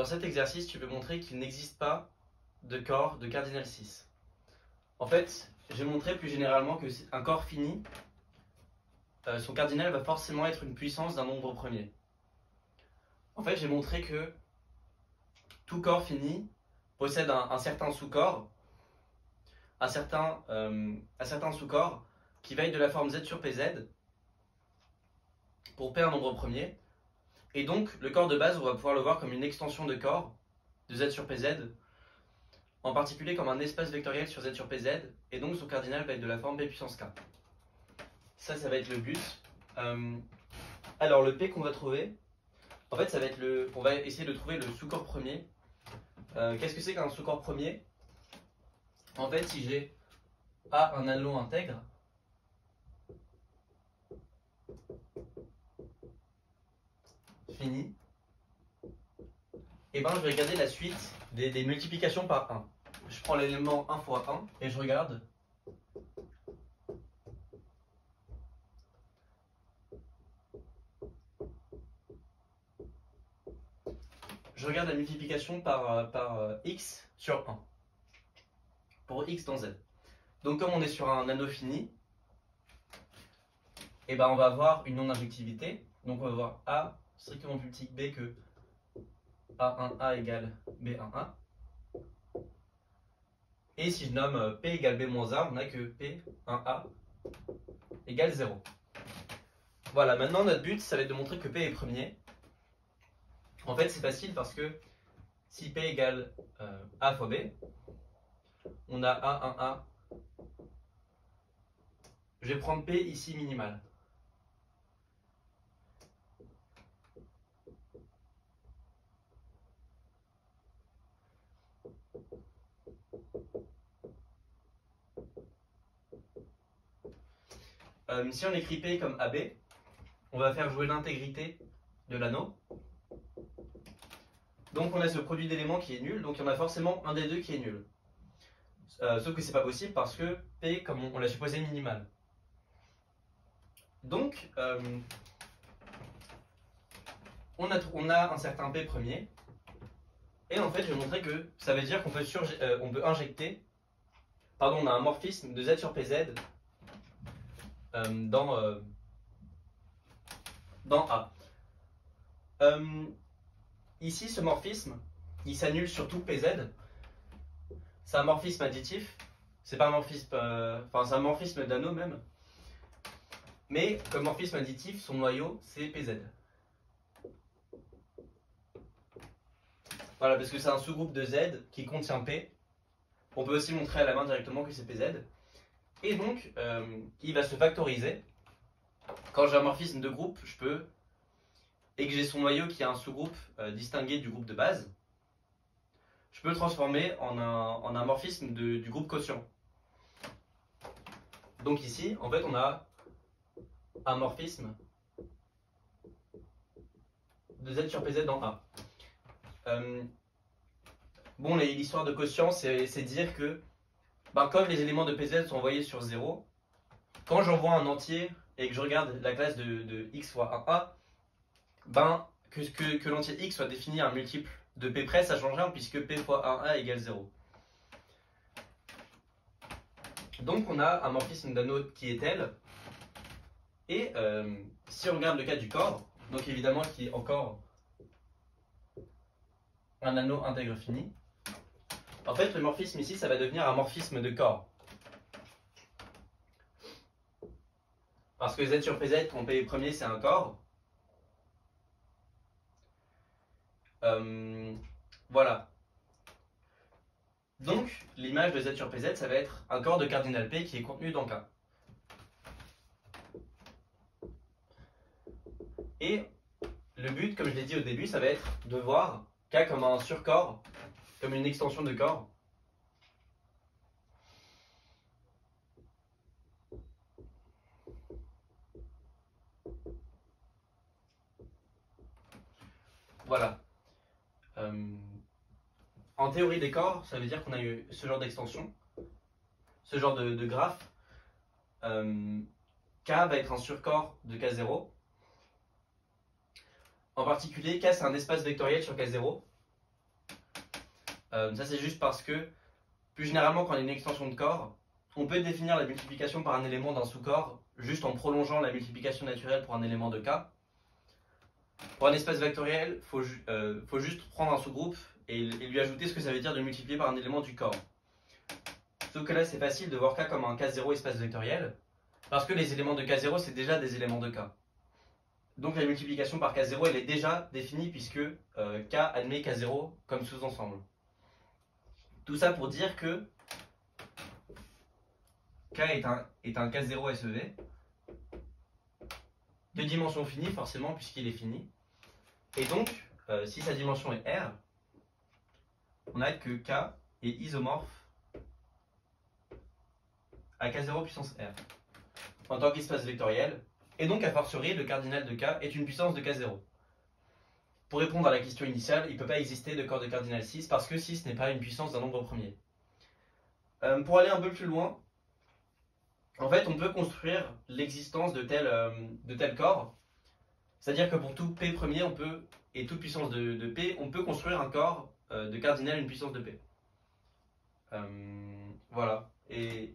Dans cet exercice, tu veux montrer qu'il n'existe pas de corps de cardinal 6. En fait, j'ai montré plus généralement que un corps fini, son cardinal va forcément être une puissance d'un nombre premier. En fait, j'ai montré que tout corps fini possède un certain sous-corps, un certain sous-corps qui vaille de la forme z sur pz pour p un nombre premier. Et donc, le corps de base, on va pouvoir le voir comme une extension de corps de z sur pz, en particulier comme un espace vectoriel sur z sur pz, et donc son cardinal va être de la forme p puissance k. Ça va être le but. Alors, le p qu'on va trouver, en fait, ça va être on va essayer de trouver le sous-corps premier. Qu'est-ce que c'est qu'un sous-corps premier? En fait, si j'ai A un anneau intègre, fini, et ben je vais regarder la suite des multiplications par 1. Je prends l'élément 1 fois 1 et je regarde. Je regarde la multiplication par x sur 1. Pour x dans z. Donc comme on est sur un anneau fini, et ben on va avoir une non-injectivité. Donc on va avoir A strictement plus petit que B que A1A égale B1A. Et si je nomme P égale B-A, on n'a que P1A égale 0. Voilà, maintenant notre but, ça va être de montrer que P est premier. En fait, c'est facile parce que si P égale A fois B, on a A1A. Je vais prendre P ici minimal. Si on écrit P comme AB, on va faire jouer l'intégrité de l'anneau. Donc on a ce produit d'éléments qui est nul, donc il y en a forcément un des deux qui est nul. Sauf que c'est pas possible parce que P, comme on l'a supposé, minimal. Donc on a un certain P premier, et en fait je vais montrer que ça veut dire qu'on peut, peut injecter, on a un morphisme de Z sur PZ dans A. Ici, ce morphisme, il s'annule sur tout PZ. C'est un morphisme additif. C'est pas un morphisme, c'est un morphisme d'anneau même. Mais comme morphisme additif, son noyau, c'est PZ. Voilà, parce que c'est un sous-groupe de Z qui contient P. On peut aussi montrer à la main directement que c'est PZ. Et donc, il va se factoriser. Quand j'ai un morphisme de groupe, je peux, et que j'ai son noyau qui est un sous-groupe distingué du groupe de base, je peux le transformer en un morphisme du groupe quotient. Donc ici, en fait, on a un morphisme de Z sur PZ dans A. Bon, l'histoire de quotient, c'est dire que comme les éléments de PZ sont envoyés sur 0, quand j'envoie un entier et que je regarde la classe de x fois 1a, que l'entier x soit défini un multiple de p près, ça change rien puisque p fois 1a égale 0. Donc on a un morphisme d'anneau qui est tel, et si on regarde le cas du corps, donc évidemment qui est encore un anneau intègre fini, en fait le morphisme ici ça va devenir un morphisme de corps. Parce que Z sur PZ, quand P est premier, c'est un corps. Voilà. Donc, l'image de Z sur PZ, ça va être un corps de cardinal P qui est contenu dans K. Et le but, comme je l'ai dit au début, ça va être de voir K comme un surcorps, comme une extension de corps. Voilà. En théorie des corps, ça veut dire qu'on a eu ce genre d'extension, ce genre de graphe. K va être un surcorps de K0. En particulier, K c'est un espace vectoriel sur K0. Ça c'est juste parce que, plus généralement quand on a une extension de corps, on peut définir la multiplication par un élément d'un sous-corps juste en prolongeant la multiplication naturelle pour un élément de K. Pour un espace vectoriel, il faut juste prendre un sous-groupe et lui ajouter ce que ça veut dire de multiplier par un élément du corps. Sauf que là c'est facile de voir K comme un K0 espace vectoriel, parce que les éléments de K0 c'est déjà des éléments de K. Donc la multiplication par K0 elle est déjà définie puisque K admet K0 comme sous-ensemble. Tout ça pour dire que K est un K0 SEV de dimension finie forcément puisqu'il est fini. Et donc, si sa dimension est R, on a que K est isomorphe à K0 puissance R en tant qu'espace vectoriel. Et donc, a fortiori, le cardinal de K est une puissance de K0. Pour répondre à la question initiale, il ne peut pas exister de corps de cardinal 6 parce que 6 n'est pas une puissance d'un nombre premier. Pour aller un peu plus loin, en fait, on peut construire l'existence de tel corps. C'est-à-dire que pour tout P premier, et toute puissance de P, on peut construire un corps de cardinal une puissance de P. Voilà. Et